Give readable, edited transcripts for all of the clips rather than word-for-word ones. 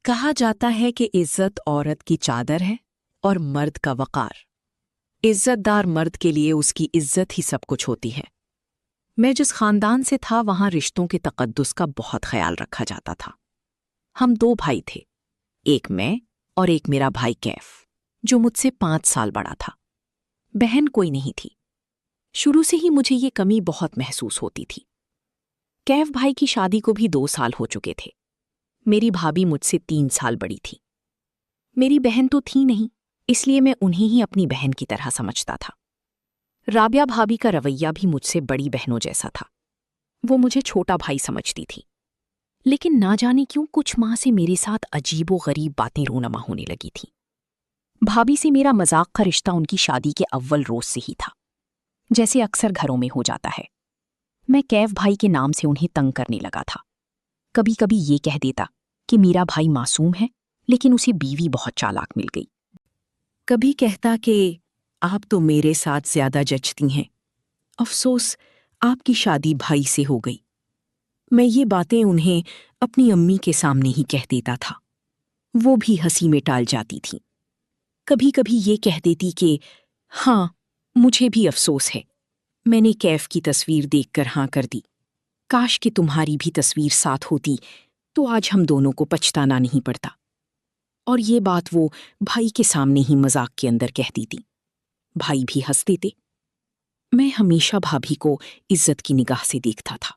کہا جاتا ہے کہ عزت عورت کی چادر ہے اور مرد کا وقار۔ عزت دار مرد کے لیے اس کی عزت ہی سب کچھ ہوتی ہے۔ میں جس خاندان سے تھا وہاں رشتوں کے تقدس کا بہت خیال رکھا جاتا تھا۔ ہم 2 بھائی تھے، ایک میں اور ایک میرا بھائی کیف، جو مجھ سے 5 سال بڑا تھا۔ بہن کوئی نہیں تھی۔ شروع سے ہی مجھے یہ کمی بہت محسوس ہوتی تھی۔ کیف بھائی کی شادی کو بھی 2 سال ہو چکے تھے۔ میری بھابھی مجھ سے 3 سال بڑی تھی۔ میری بہن تو تھی نہیں، اس لیے میں انہیں ہی اپنی بہن کی طرح سمجھتا تھا۔ رابعہ بھابھی کا رویہ بھی مجھ سے بڑی بہنوں جیسا تھا۔ وہ مجھے چھوٹا بھائی سمجھتی تھی، لیکن نہ جانے کیوں کچھ ماہ سے میرے ساتھ عجیب و غریب باتیں رونما ہونے لگی تھیں۔ بھابھی سے میرا مذاق کا رشتہ ان کی شادی کے اول روز سے ہی تھا، جیسے اکثر گھروں میں ہو جاتا ہے۔ میں کیف بھائی کے نام سے انہیں تنگ کرنے لگا تھا۔ کبھی کبھی یہ کہہ دیتا کہ میرا بھائی معصوم ہے، لیکن اسے بیوی بہت چالاک مل گئی۔ کبھی کہتا کہ آپ تو میرے ساتھ زیادہ جچتی ہیں، افسوس آپ کی شادی بھائی سے ہو گئی۔ میں یہ باتیں انہیں اپنی امی کے سامنے ہی کہہ دیتا تھا، وہ بھی ہنسی میں ٹال جاتی تھیں۔ کبھی کبھی یہ کہہ دیتی کہ ہاں مجھے بھی افسوس ہے، میں نے کیف کی تصویر دیکھ کر ہاں کر دی، کاش کہ تمہاری بھی تصویر ساتھ ہوتی تو آج ہم دونوں کو پچھتانا نہیں پڑتا۔ اور یہ بات وہ بھائی کے سامنے ہی مذاق کے اندر کہتی تھی۔ بھائی بھی ہنس دیتے۔ میں ہمیشہ بھابھی کو عزت کی نگاہ سے دیکھتا تھا۔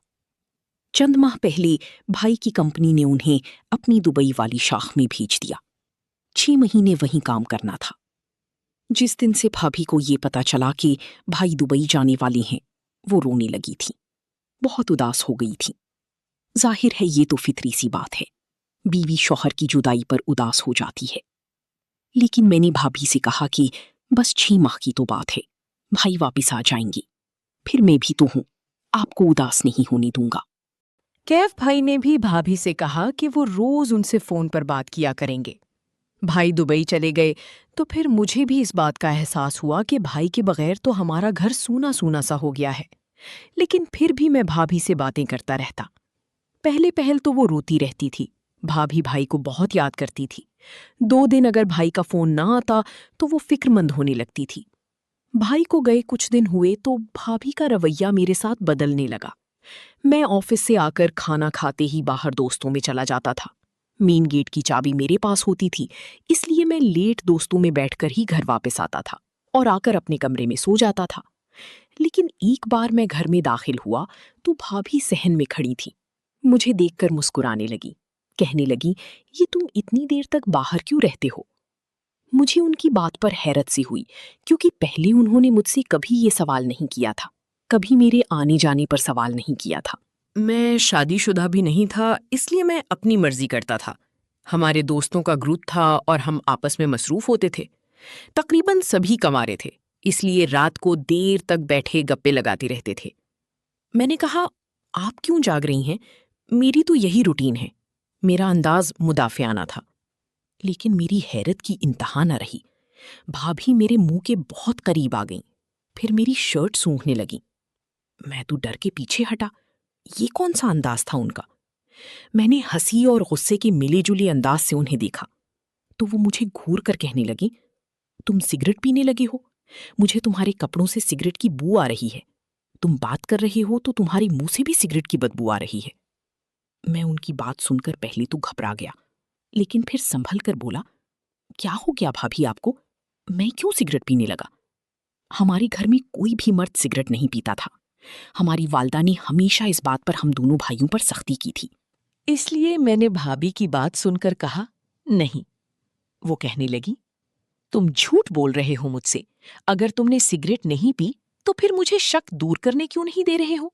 چند ماہ پہلے بھائی کی کمپنی نے انہیں اپنی دبئی والی شاخ میں بھیج دیا۔ 6 مہینے وہیں کام کرنا تھا۔ جس دن سے بھابھی کو یہ پتا چلا کہ بھائی دبئی جانے والے ہیں، وہ رونے لگی تھی، بہت اداس ہو گئی تھی۔ ظاہر ہے یہ تو فطری سی بات ہے، بیوی شوہر کی جدائی پر اداس ہو جاتی ہے۔ لیکن میں نے بھابھی سے کہا کہ بس 6 ماہ کی تو بات ہے، بھائی واپس آ جائیں گے، پھر میں بھی تو ہوں، آپ کو اداس نہیں ہونے دوں گا۔ کیف بھائی نے بھی بھابھی سے کہا کہ وہ روز ان سے فون پر بات کیا کریں گے۔ بھائی دبئی چلے گئے تو پھر مجھے بھی اس بات کا احساس ہوا کہ بھائی کے بغیر تو ہمارا گھر سونا سونا سا ہو گیا ہے، لیکن پھر بھی میں بھابھی سے باتیں کرتا رہتا۔ پہل تو وہ روتی رہتی تھی، بھابھی بھائی کو بہت یاد کرتی تھی۔ 2 دن اگر بھائی کا فون نہ آتا تو وہ فکر مند ہونے لگتی تھی۔ بھائی کو گئے کچھ دن ہوئے تو بھابھی کا رویہ میرے ساتھ بدلنے لگا۔ میں آفس سے آ کر کھانا کھاتے ہی باہر دوستوں میں چلا جاتا تھا۔ مین گیٹ کی چابی میرے پاس ہوتی تھی، اس لیے میں لیٹ دوستوں میں بیٹھ کر ہی گھر واپس آتا تھا اور آ کر اپنے کمرے میں سو جاتا تھا۔ لیکن ایک بار میں گھر میں داخل ہوا تو بھابھی صحن میں کھڑی تھی، مجھے دیکھ کر مسکرانے لگی، کہنے لگی یہ تم اتنی دیر تک باہر کیوں رہتے ہو؟ مجھے ان کی بات پر حیرت سی ہوئی، کیونکہ پہلے انہوں نے مجھ سے کبھی یہ سوال نہیں کیا تھا، کبھی میرے آنے جانے پر سوال نہیں کیا تھا۔ میں شادی شدہ بھی نہیں تھا، اس لیے میں اپنی مرضی کرتا تھا۔ ہمارے دوستوں کا گروپ تھا اور ہم آپس میں مصروف ہوتے تھے۔ تقریباً سبھی کمارے تھے، اس لیے رات کو دیر تک بیٹھے گپے لگاتے رہتے تھے۔ میں نے کہا آپ کیوں جاگ رہی ہیں؟ میری تو یہی روٹین ہے۔ میرا انداز مدافعانہ تھا، لیکن میری حیرت کی انتہا نہ رہی۔ بھابھی میرے منہ کے بہت قریب آ گئیں، پھر میری شرٹ سونگھنے لگیں۔ میں تو ڈر کے پیچھے ہٹا، یہ کون سا انداز تھا ان کا؟ میں نے ہنسی اور غصے کے ملے جلے انداز سے انہیں دیکھا تو وہ مجھے گھور کر کہنے لگیں تم سگریٹ پینے لگے ہو، مجھے تمہارے کپڑوں سے سگریٹ کی بو آ رہی ہے، تم بات کر رہے ہو تو تمہارے منہ سے بھی سگریٹ کی بدبو آ رہی ہے۔ میں ان کی بات سن کر پہلے تو گھبرا گیا، لیکن پھر سنبھل کر بولا کیا ہو گیا بھابھی آپ کو؟ میں کیوں سگریٹ پینے لگا؟ ہمارے گھر میں کوئی بھی مرد سگریٹ نہیں پیتا تھا۔ ہماری والدہ نے ہمیشہ اس بات پر ہم دونوں بھائیوں پر سختی کی تھی۔ اس لیے میں نے بھابھی کی بات سن کر کہا نہیں۔ وہ کہنے لگی تم جھوٹ بول رہے ہو مجھ سے، اگر تم نے سگریٹ نہیں پی تو پھر مجھے شک دور کرنے کیوں نہیں دے رہے ہو؟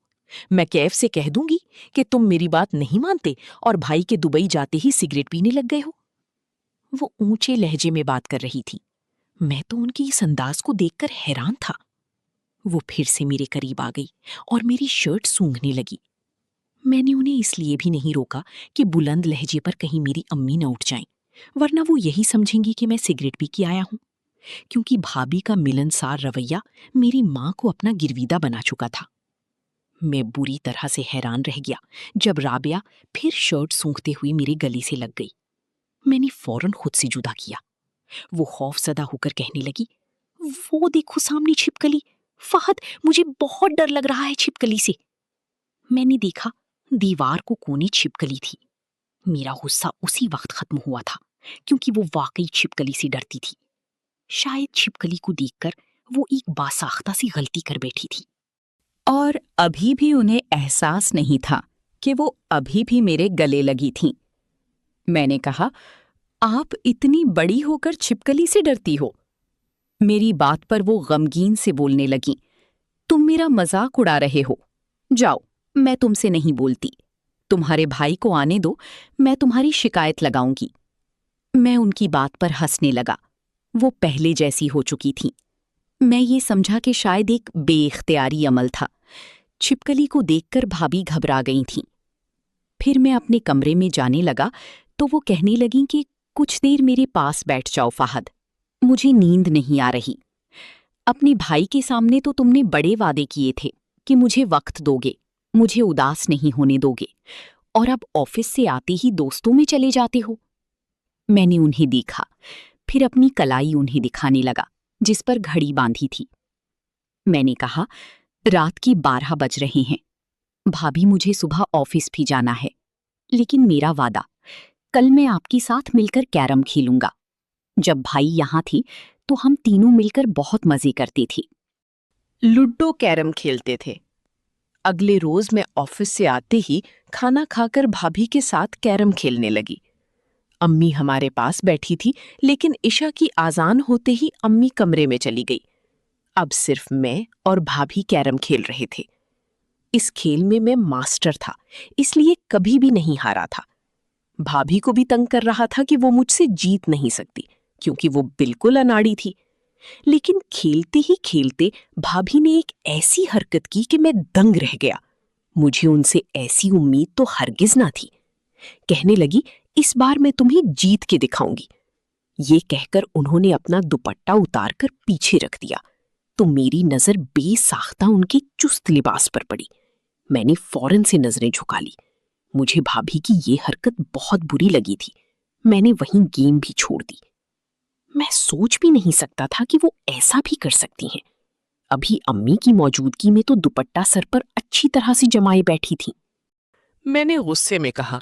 میں کیف سے کہہ دوں گی کہ تم میری بات نہیں مانتے اور بھائی کے دبئی جاتے ہی سگریٹ پینے لگ گئے ہو۔ وہ اونچے لہجے میں بات کر رہی تھی، میں تو ان کی اس انداز کو دیکھ کر حیران تھا۔ وہ پھر سے میرے قریب آ گئی اور میری شرٹ سونگھنے لگی۔ میں نے انہیں اس لیے بھی نہیں روکا کہ بلند لہجے پر کہیں میری امی نہ اٹھ جائیں، ورنہ وہ یہی سمجھیں گی کہ میں سگریٹ پی کے آیا ہوں، کیونکہ بھابھی کا ملنسار رویہ میری ماں کو اپنا گرویدہ بنا چکا تھا۔ میں بری طرح سے حیران رہ گیا جب رابعہ پھر شرٹ سونگھتے ہوئی میرے گلے سے لگ گئی۔ میں نے فوراً خود سے جدا کیا۔ وہ خوف زدہ ہو کر کہنے لگی، وہ دیکھو سامنے چھپکلی، فہد مجھے بہت ڈر لگ رہا ہے چھپکلی سے۔ میں نے دیکھا دیوار کو کونے چھپکلی تھی۔ میرا غصہ اسی وقت ختم ہوا تھا کیونکہ وہ واقعی چھپکلی سے ڈرتی تھی۔ شاید چھپکلی کو دیکھ کر وہ ایک باساختہ سی غلطی کر بیٹھی تھی، اور ابھی بھی انہیں احساس نہیں تھا کہ وہ ابھی بھی میرے گلے لگی تھیں۔ میں نے کہا، آپ اتنی بڑی ہو کر چھپکلی سے ڈرتی ہو؟ میری بات پر وہ غمگین سے بولنے لگیں، تم میرا مذاق اڑا رہے ہو، جاؤ میں تم سے نہیں بولتی، تمہارے بھائی کو آنے دو، میں تمہاری شکایت لگاؤں گی۔ میں ان کی بات پر ہنسنے لگا، وہ پہلے جیسی ہو چکی تھیں۔ میں یہ سمجھا کہ شاید ایک بے اختیاری عمل تھا۔ چھپکلی کو دیکھ کر بھابھی گھبرا گئی تھیں۔ پھر میں اپنے کمرے میں جانے لگا تو وہ کہنے لگیں کہ کچھ دیر میرے پاس بیٹھ جاؤ فہد، مجھے نیند نہیں آ رہی۔ اپنے بھائی کے سامنے تو تم نے بڑے وعدے کیے تھے کہ مجھے وقت دو گے، مجھے اداس نہیں ہونے دو گے، اور اب آفس سے آتے ہی دوستوں میں چلے جاتے ہو۔ میں نے انہیں دیکھا، پھر اپنی کلائی انہیں دکھانے لگا جس پر گھڑی باندھی تھی۔ میں نے کہا، رات کی 12 بج رہے ہیں، بھابھی مجھے صبح آفس بھی جانا ہے، لیکن میرا وعدہ، کل میں آپ کے ساتھ مل کر کیرم کھیلوں گا۔ جب بھائی یہاں تھی تو ہم تینوں مل کر بہت مزے کرتے تھے۔ لوڈو کیرم کھیلتے تھے۔ اگلے روز میں آفس سے آتے ہی کھانا کھا کر بھابھی کے ساتھ کیرم کھیلنے لگی۔ امی ہمارے پاس بیٹھی تھی، لیکن عشاء کی آذان ہوتے ہی امی کمرے میں چلی گئی۔ اب صرف میں اور بھابھی کیرم کھیل رہے تھے۔ اس کھیل میں ماسٹر تھا، اس لیے کبھی بھی نہیں ہارا تھا۔ بھابھی کو بھی تنگ کر رہا تھا کہ وہ مجھ سے جیت نہیں سکتی کیونکہ وہ بالکل اناڑی تھی۔ لیکن کھیلتے ہی کھیلتے بھابھی نے ایک ایسی حرکت کی کہ میں دنگ رہ گیا۔ مجھے ان سے ایسی امید تو ہرگز نہ تھی۔ کہنے لگی، اس بار میں تمہیں جیت کے دکھاؤں گی۔ یہ کہہ کر انہوں نے اپنا دوپٹہ اتار کر پیچھے رکھ دیا تو میری نظر بے ساختہ ان کے چست لباس پر پڑی۔ میں نے فوراً سے نظریں جھکا لی۔ مجھے بھابھی کی یہ حرکت بہت بری لگی تھی۔ میں نے وہیں گیم بھی چھوڑ دی۔ میں سوچ بھی نہیں سکتا تھا کہ وہ ایسا بھی کر سکتی ہیں۔ ابھی امی کی موجودگی میں تو دوپٹہ سر پر اچھی طرح سے جمائے بیٹھی تھی۔ میں نے غصے میں کہا،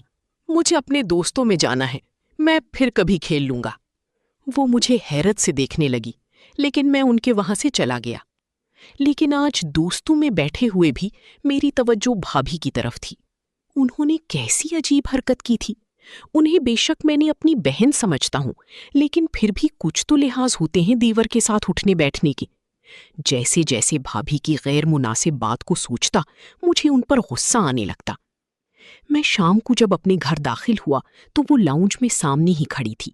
مجھے اپنے دوستوں میں جانا ہے، میں پھر کبھی کھیل لوں گا۔ وہ مجھے حیرت سے دیکھنے لگی، لیکن میں ان کے وہاں سے چلا گیا۔ لیکن آج دوستوں میں بیٹھے ہوئے بھی میری توجہ بھابھی کی طرف تھی۔ انہوں نے کیسی عجیب حرکت کی تھی۔ انہیں بے شک میں نے اپنی بہن سمجھتا ہوں، لیکن پھر بھی کچھ تو لحاظ ہوتے ہیں دیور کے ساتھ اٹھنے بیٹھنے کے۔ جیسے جیسے بھابھی کی غیر مناسب بات کو سوچتا، مجھے ان پر غصہ آنے لگتا۔ میں شام کو جب اپنے گھر داخل ہوا تو وہ لاؤنج میں سامنے ہی کھڑی تھی۔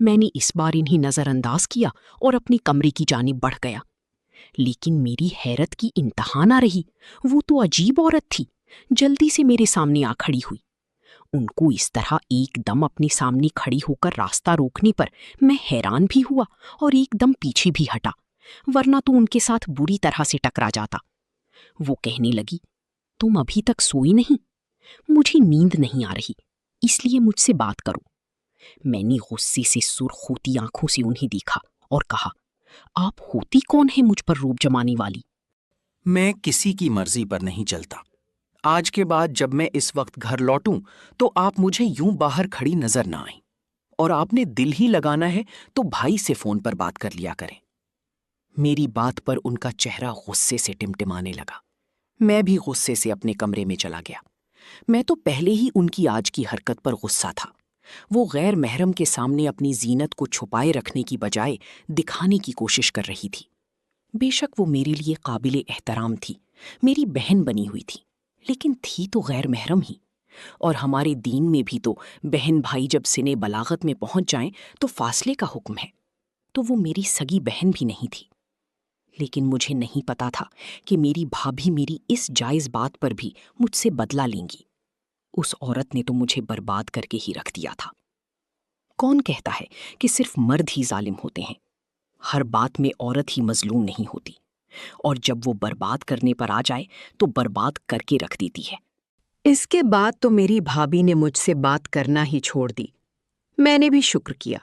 میں نے اس بار انہیں نظر انداز کیا اور اپنے کمرے کی جانب بڑھ گیا۔ لیکن میری حیرت کی انتہا نہ رہی۔ وہ تو عجیب عورت تھی، جلدی سے میرے سامنے آ کھڑی ہوئی۔ ان کو اس طرح ایک دم اپنے سامنے کھڑی ہو کر راستہ روکنے پر میں حیران بھی ہوا اور ایک دم پیچھے بھی ہٹا، ورنہ تو ان کے ساتھ بری طرح سے ٹکرا جاتا۔ وہ کہنے لگی، تم ابھی تک سوئی نہیں؟ مجھے نیند نہیں آ رہی، اس لیے مجھ سے بات کرو۔ میں نے غصے سے سرخ ہوتی آنکھوں سے انہیں دیکھا اور کہا، آپ ہوتی کون ہیں مجھ پر روب جمانے والی؟ میں کسی کی مرضی پر نہیں چلتا۔ آج کے بعد جب میں اس وقت گھر لوٹوں تو آپ مجھے یوں باہر کھڑی نظر نہ آئیں، اور آپ نے دل ہی لگانا ہے تو بھائی سے فون پر بات کر لیا کریں۔ میری بات پر ان کا چہرہ غصے سے ٹمٹمانے لگا۔ میں بھی غصے سے اپنے کمرے میں چلا گیا۔ میں تو پہلے ہی ان کی آج کی حرکت پر غصہ تھا۔ وہ غیر محرم کے سامنے اپنی زینت کو چھپائے رکھنے کی بجائے دکھانے کی کوشش کر رہی تھی۔ بے شک وہ میرے لیے قابل احترام تھی، میری بہن بنی ہوئی تھی، لیکن تھی تو غیر محرم ہی، اور ہمارے دین میں بھی تو بہن بھائی جب سن بلاغت میں پہنچ جائیں تو فاصلے کا حکم ہے۔ تو وہ میری سگی بہن بھی نہیں تھی۔ لیکن مجھے نہیں پتا تھا کہ میری بھابھی میری اس جائز بات پر بھی مجھ سے بدلہ لیں گی۔ اس عورت نے تو مجھے برباد کر کے ہی رکھ دیا تھا۔ کون کہتا ہے کہ صرف مرد ہی ظالم ہوتے ہیں؟ ہر بات میں عورت ہی مظلوم نہیں ہوتی، اور جب وہ برباد کرنے پر آ جائے تو برباد کر کے رکھ دیتی ہے۔ اس کے بعد تو میری بھابھی نے مجھ سے بات کرنا ہی چھوڑ دی۔ میں نے بھی شکر کیا،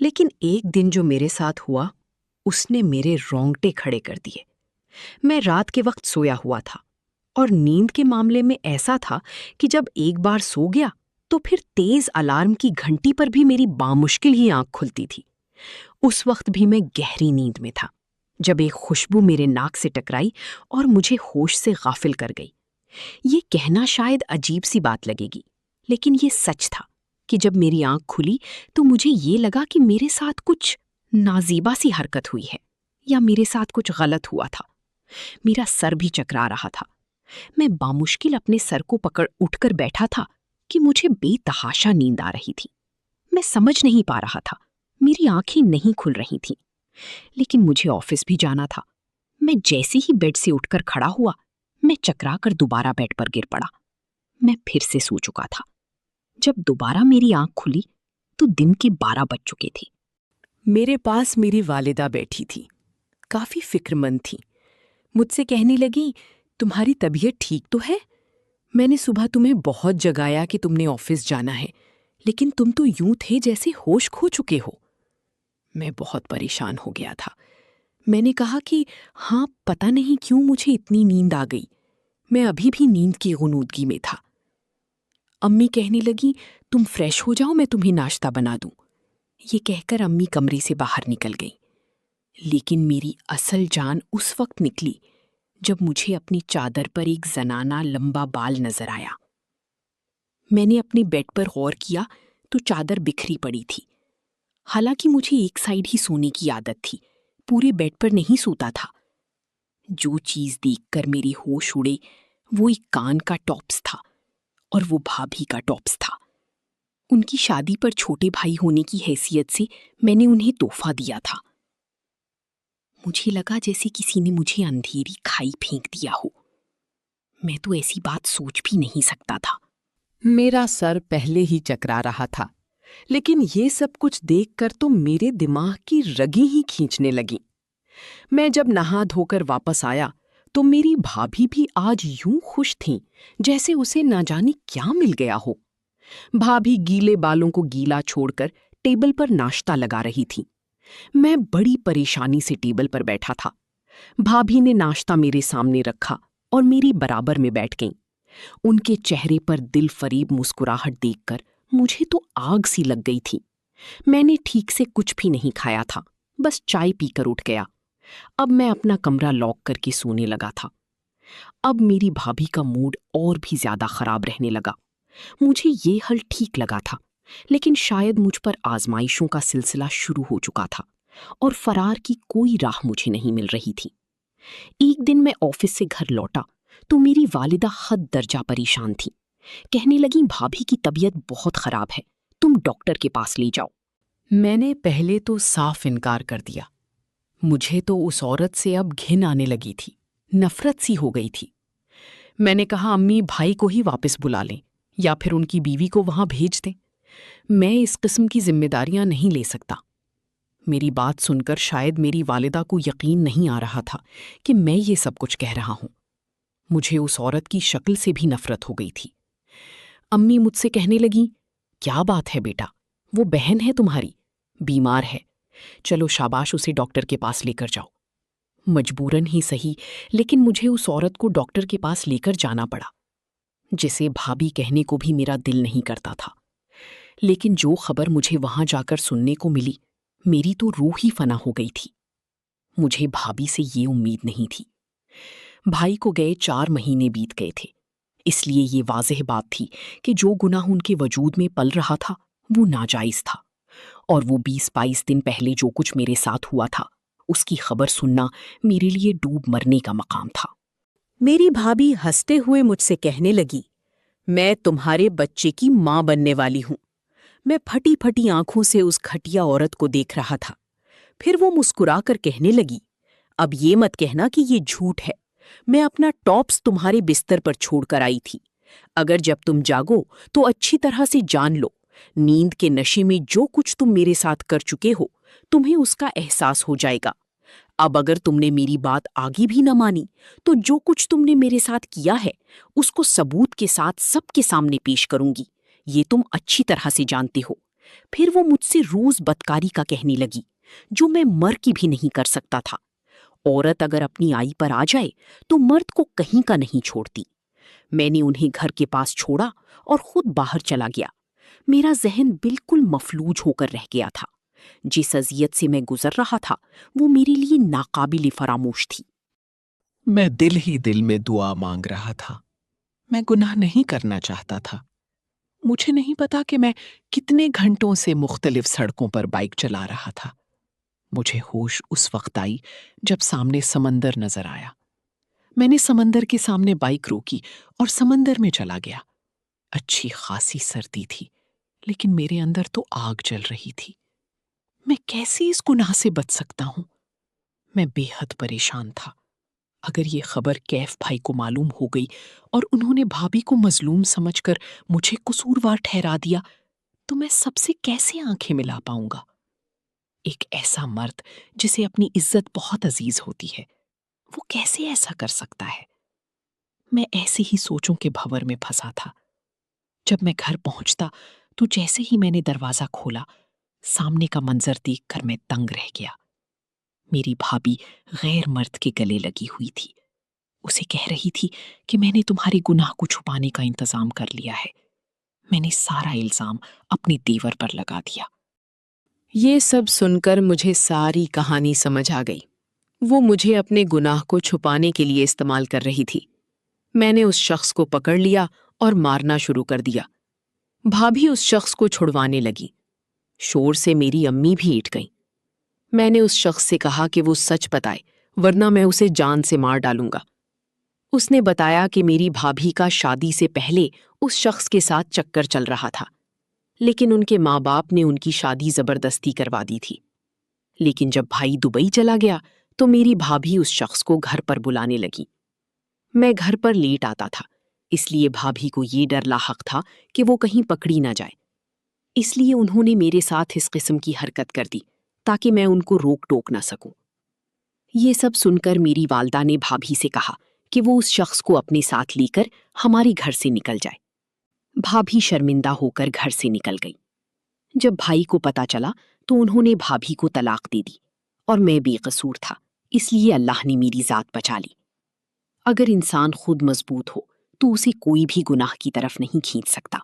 لیکن ایک دن جو میرے ساتھ ہوا اس نے میرے رونگٹے کھڑے کر دیے۔ میں رات کے وقت سویا ہوا تھا اور نیند کے معاملے میں ایسا تھا کہ جب ایک بار سو گیا تو پھر تیز الارم کی گھنٹی پر بھی میری بامشکل ہی آنکھ کھلتی تھی۔ اس وقت بھی میں گہری نیند میں تھا جب ایک خوشبو میرے ناک سے ٹکرائی اور مجھے ہوش سے غافل کر گئی۔ یہ کہنا شاید عجیب سی بات لگے گی، لیکن یہ سچ تھا کہ جب میری آنکھ کھلی تو مجھے یہ لگا کہ میرے ساتھ کچھ نازیبا سی حرکت ہوئی ہے یا میرے ساتھ کچھ غلط ہوا تھا۔ میرا سر بھی چکرا رہا تھا۔ میں بامشکل اپنے سر کو پکڑ اٹھ کر بیٹھا تھا کہ مجھے بے تحاشا نیند آ رہی تھی۔ میں سمجھ نہیں پا رہا تھا، میری آنکھیں نہیں کھل رہی تھیں، لیکن مجھے آفس بھی جانا تھا۔ میں جیسے ہی بیڈ سے اٹھ کر کھڑا ہوا، میں چکرا کر دوبارہ بیڈ پر گر پڑا۔ میں پھر سے سو چکا تھا۔ جب دوبارہ میری آنکھ کھلی تو دن کے 12 بج چکے تھے۔ میرے پاس میری والدہ بیٹھی تھی، کافی فکر مند تھی۔ مجھ سے کہنے لگی، تمہاری طبیعت ٹھیک تو ہے؟ میں نے صبح تمہیں بہت جگایا کہ تم نے آفس جانا ہے، لیکن تم تو یوں تھے جیسے ہوش کھو چکے ہو۔ میں بہت پریشان ہو گیا تھا۔ میں نے کہا کہ ہاں، پتہ نہیں کیوں مجھے اتنی نیند آ گئی، میں ابھی بھی نیند کی غنودگی میں تھا۔ امی کہنے لگی، تم فریش ہو جاؤ، میں تمہیں ناشتہ بنا دوں۔ یہ کہہ کر امی کمرے سے باہر نکل گئی، لیکن میری اصل جان اس وقت نکلی جب مجھے اپنی چادر پر ایک زنانہ لمبا بال نظر آیا۔ میں نے اپنے بیڈ پر غور کیا تو چادر بکھری پڑی تھی۔ حالانکہ مجھے ایک سائیڈ ہی سونے کی عادت تھی، پورے بیڈ پر نہیں سوتا تھا۔ جو چیز دیکھ کر میری ہوش اڑے وہ ایک کان کا ٹاپس تھا، اور وہ بھابھی کا ٹاپس تھا۔ ان کی شادی پر چھوٹے بھائی ہونے کی حیثیت سے میں نے انہیں تحفہ دیا تھا۔ مجھے لگا جیسے کسی نے مجھے اندھیری کھائی پھینک دیا ہو۔ میں تو ایسی بات سوچ بھی نہیں سکتا تھا۔ میرا سر پہلے ہی چکرا رہا تھا، لیکن یہ سب کچھ دیکھ کر تو میرے دماغ کی رگیں ہی کھینچنے لگیں۔ میں جب نہا دھو کر واپس آیا تو میری بھابھی بھی آج یوں خوش تھیں جیسے اسے نہ جانے کیا مل گیا ہو۔ بھابھی گیلے بالوں کو گیلا چھوڑ کر ٹیبل پر ناشتہ لگا رہی تھی۔ میں بڑی پریشانی سے ٹیبل پر بیٹھا تھا۔ بھابھی نے ناشتہ میرے سامنے رکھا اور میری برابر میں بیٹھ گئیں۔ ان کے چہرے پر دل فریب مسکراہٹ دیکھ کر مجھے تو آگ سی لگ گئی تھی۔ میں نے ٹھیک سے کچھ بھی نہیں کھایا تھا، بس چائے پی کر اٹھ گیا۔ اب میں اپنا کمرہ لاک کر کے سونے لگا تھا۔ اب میری بھابھی کا موڈ اور بھی زیادہ خراب رہنے لگا۔ مجھے یہ حل ٹھیک لگا تھا، لیکن شاید مجھ پر آزمائشوں کا سلسلہ شروع ہو چکا تھا اور فرار کی کوئی راہ مجھے نہیں مل رہی تھی۔ ایک دن میں آفس سے گھر لوٹا تو میری والدہ حد درجہ پریشان تھی۔ کہنے لگیں، بھابھی کی طبیعت بہت خراب ہے، تم ڈاکٹر کے پاس لے جاؤ۔ میں نے پہلے تو صاف انکار کر دیا۔ مجھے تو اس عورت سے اب گھن آنے لگی تھی، نفرت سی ہو گئی تھی۔ میں نے کہا، امی بھائی کو ہی واپس بلا لیں یا پھر ان کی بیوی کو وہاں بھیج دیں۔ میں اس قسم کی ذمہ داریاں نہیں لے سکتا۔ میری بات سن کر شاید میری والدہ کو یقین نہیں آ رہا تھا کہ میں یہ سب کچھ کہہ رہا ہوں۔ مجھے اس عورت کی شکل سے بھی نفرت ہو گئی تھی۔ امی مجھ سے کہنے لگیں، کیا بات ہے بیٹا، وہ بہن ہے تمہاری، بیمار ہے، چلو شاباش اسے ڈاکٹر کے پاس لے کر جاؤ۔ مجبوراً ہی صحیح، لیکن مجھے اس عورت کو ڈاکٹر کے پاس لے کر جانا پڑا، جسے بھابھی کہنے کو بھی میرا دل نہیں کرتا تھا۔ لیکن جو خبر مجھے وہاں جا کر سننے کو ملی، میری تو روح ہی فنا ہو گئی تھی۔ مجھے بھابھی سے یہ امید نہیں تھی۔ بھائی کو گئے 4 مہینے بیت گئے تھے، اس لیے یہ واضح بات تھی کہ جو گناہ ان کے وجود میں پل رہا تھا وہ ناجائز تھا، اور وہ 20-22 دن پہلے جو کچھ میرے ساتھ ہوا تھا اس کی خبر سننا میرے لیے ڈوب مرنے کا مقام تھا۔ میری بھابھی ہنستے ہوئے مجھ سے کہنے لگی، میں تمہارے بچے کی ماں بننے والی ہوں۔ میں پھٹی پھٹی آنکھوں سے اس گھٹیا عورت کو دیکھ رہا تھا۔ پھر وہ مسکرا کر کہنے لگی، اب یہ مت کہنا کہ یہ جھوٹ ہے، میں اپنا ٹاپس تمہارے بستر پر چھوڑ کر آئی تھی۔ اگر جب تم جاگو تو اچھی طرح سے جان لو، نیند کے نشے میں جو کچھ تم میرے ساتھ کر چکے ہو تمہیں اس کا احساس ہو جائے گا۔ اب اگر تم نے میری بات آگے بھی نہ مانی تو جو کچھ تم نے میرے ساتھ کیا ہے اس کو ثبوت کے ساتھ سب کے سامنے پیش کروں گی، یہ تم اچھی طرح سے جانتے ہو۔ پھر وہ مجھ سے روز بدکاری کا کہنے لگی جو میں مر کی بھی نہیں کر سکتا تھا۔ عورت اگر اپنی آئی پر آ جائے تو مرد کو کہیں کا نہیں چھوڑتی۔ میں نے انہیں گھر کے پاس چھوڑا اور خود باہر چلا گیا۔ میرا ذہن بالکل مفلوج ہو کر رہ گیا تھا۔ جس اذیت سے میں گزر رہا تھا وہ میرے لیے ناقابل فراموش تھی۔ میں دل ہی دل میں دعا مانگ رہا تھا۔ میں گناہ نہیں کرنا چاہتا تھا۔ مجھے نہیں پتا کہ میں کتنے گھنٹوں سے مختلف سڑکوں پر بائک چلا رہا تھا۔ مجھے ہوش اس وقت آئی جب سامنے سمندر نظر آیا۔ میں نے سمندر کے سامنے بائک روکی اور سمندر میں چلا گیا۔ اچھی خاصی سردی تھی لیکن میرے اندر تو آگ جل رہی تھی۔ میں کیسے اس گناہ سے بچ سکتا ہوں؟ میں بے حد پریشان تھا۔ اگر یہ خبر کیف بھائی کو معلوم ہو گئی اور انہوں نے بھابھی کو مظلوم سمجھ کر مجھے قصوروار ٹھہرا دیا تو میں سب سے کیسے آنکھیں ملا پاؤں گا؟ ایک ایسا مرد جسے اپنی عزت بہت عزیز ہوتی ہے، وہ کیسے ایسا کر سکتا ہے؟ میں ایسے ہی سوچوں کے بھنور میں پھنسا تھا۔ جب میں گھر پہنچتا تو جیسے ہی میں نے دروازہ کھولا، سامنے کا منظر دیکھ کر میں دنگ رہ گیا۔ میری بھابھی غیر مرد کے گلے لگی ہوئی تھی۔ اسے کہہ رہی تھی کہ میں نے تمہارے گناہ کو چھپانے کا انتظام کر لیا ہے۔ میں نے سارا الزام اپنے دیور پر لگا دیا۔ یہ سب سن کر مجھے ساری کہانی سمجھ آ گئی۔ وہ مجھے اپنے گناہ کو چھپانے کے لیے استعمال کر رہی تھی۔ میں نے اس شخص کو پکڑ لیا اور مارنا شروع کر دیا۔ بھابھی اس شخص کو چھڑوانے لگی۔ شور سے میری امی بھی اٹھ گئیں۔ میں نے اس شخص سے کہا کہ وہ سچ بتائے ورنہ میں اسے جان سے مار ڈالوں گا۔ اس نے بتایا کہ میری بھابھی کا شادی سے پہلے اس شخص کے ساتھ چکر چل رہا تھا، لیکن ان کے ماں باپ نے ان کی شادی زبردستی کروا دی تھی۔ لیکن جب بھائی دبئی چلا گیا تو میری بھابھی اس شخص کو گھر پر بلانے لگی۔ میں گھر پر لیٹ آتا تھا، اس لیے بھابھی کو یہ ڈر لاحق تھا کہ وہ کہیں پکڑی نہ جائے۔ اس لیے انہوں نے میرے ساتھ اس قسم کی حرکت کر دی تاکہ میں ان کو روک ٹوک نہ سکوں۔ یہ سب سن کر میری والدہ نے بھابھی سے کہا کہ وہ اس شخص کو اپنے ساتھ لے کر ہمارے گھر سے نکل جائے۔ بھابھی شرمندہ ہو کر گھر سے نکل گئی۔ جب بھائی کو پتہ چلا تو انہوں نے بھابھی کو طلاق دے دی اور میں بے قصور تھا، اس لیے اللہ نے میری ذات بچا لی۔ اگر انسان خود مضبوط ہو تو اسے کوئی بھی گناہ کی طرف نہیں کھینچ سکتا۔